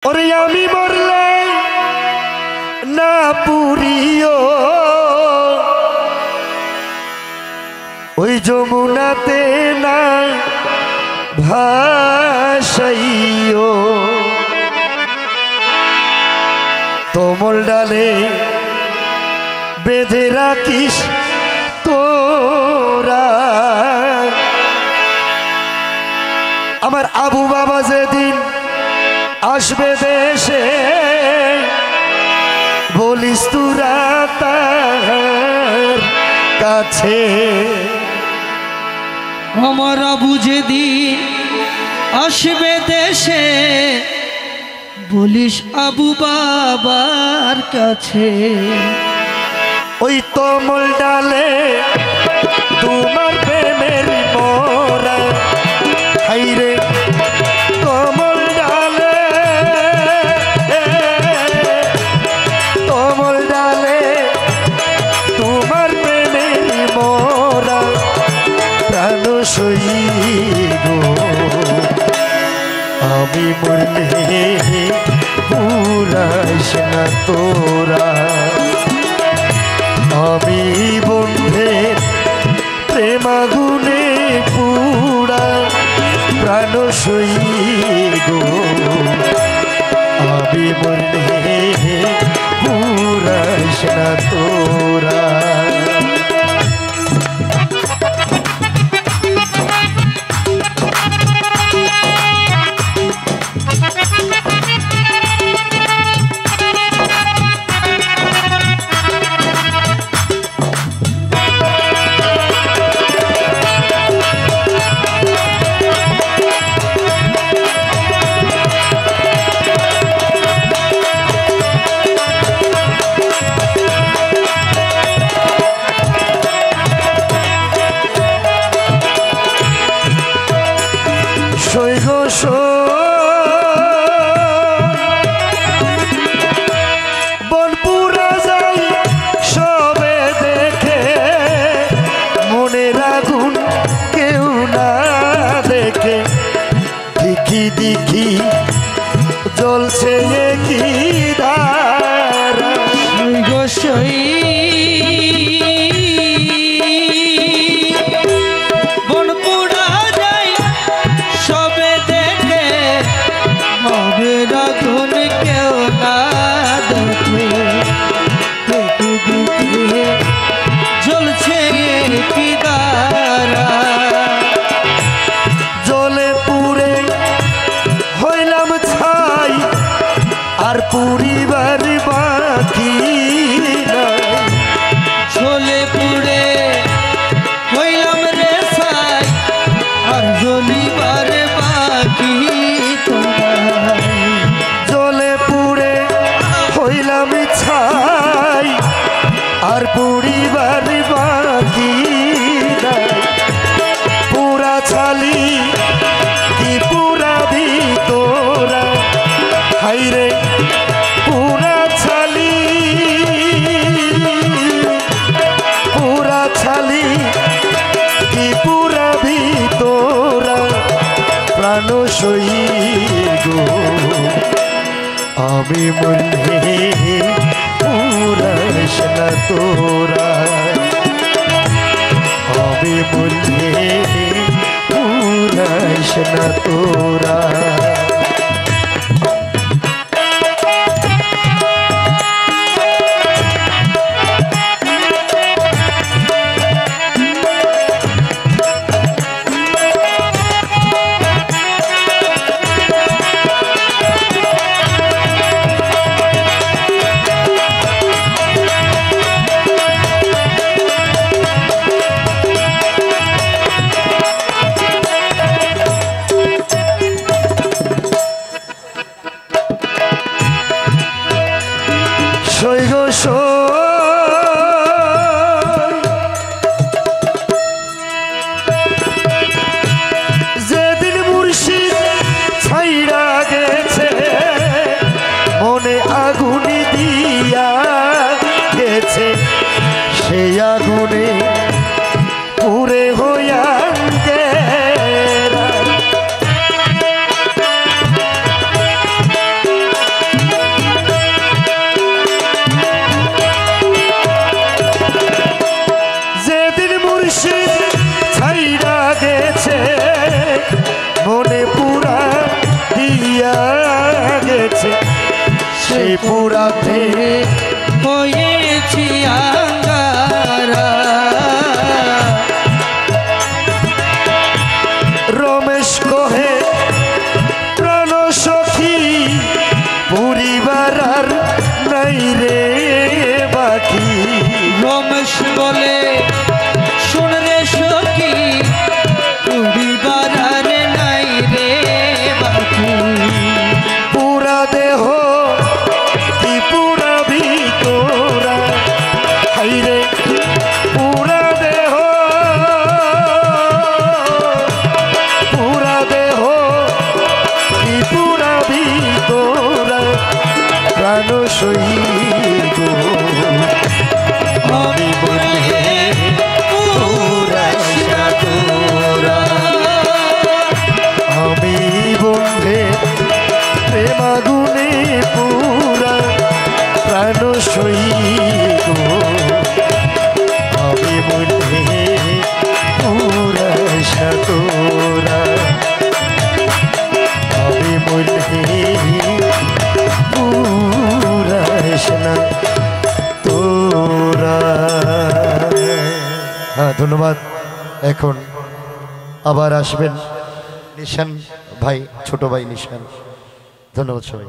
ওরে আমি মরলে না পুরিও ওই যমুনাতে না ভাসাইও তোমল ডালে বেঁধে রাখিস তোরা আমার আবু বাবা যেদিন আসবে দেশে বলিস তোরা তার কাছে আমার আবু যেদিন আসবে দেশে বলিস আবু বাবার কাছে ওই তোমল ডালে তোমার প্রেমের মোরা হাইরে তোমল ডালে তোমল ডালে তোমার প্রেমের মোরা প্রাণ সইব আমি মরলে পুরাইস না তোরা আমি বন্ধের প্রেমাগুনে পুরা প্রাণ সইব আমি মরলে পুরাইস না তোরা বনপুরা যাই সবে দেখে মনের আগুন কেউ না দেখে দেখি দেখি জ্বলছে কি ধারা গোসাই বনপুরা যাই সবে দেখে মনের আগুন কেউ না দেখে দেখে দেখে জ্বলছে কি ধারা জলে পুড়ে হইলাম ছাই আর পরিবার বাকি নাই ঝোলে পুড়ে হইলাম রে ছাই আর জ্বলিবার বাকি তোমার জলে পুড়ে হইলাম ছাই আর পরিবার বাকি নাই পুরা ছালি কি পুরা ভিতরা হাইরে পুরা ছালি কি পুরা ভিতরা প্রাণ সইব আমি মরলে পুরাইস না তোরা আমি মরলে পুরাইস না তোরা সে পুরাতে হয়েছি আঙ্গারা রমেশ কহে প্রাণ সখী পরিবার আর নাই রে বাকি রমেশ বলে শোন রে সখী পরিবার আর নাই রে বাকি পুরা দেহ কি পুরা ভিতরা হাইরে পুরা দেহ কি পুরা ভিতরা প্রাণ সহিত আমি বলে পুরা সাধুরা আমি বন্ধে প্রেমাগুনে পুরা প্রাণ সহিত আমি বলে পুরা সাধুরা আমি বলে পুরা না তোরা। হ্যাঁ ধন্যবাদ। এখন আবার আসবেন নিশান ভাই, ছোট ভাই নিশান। ধন্যবাদ সবাই।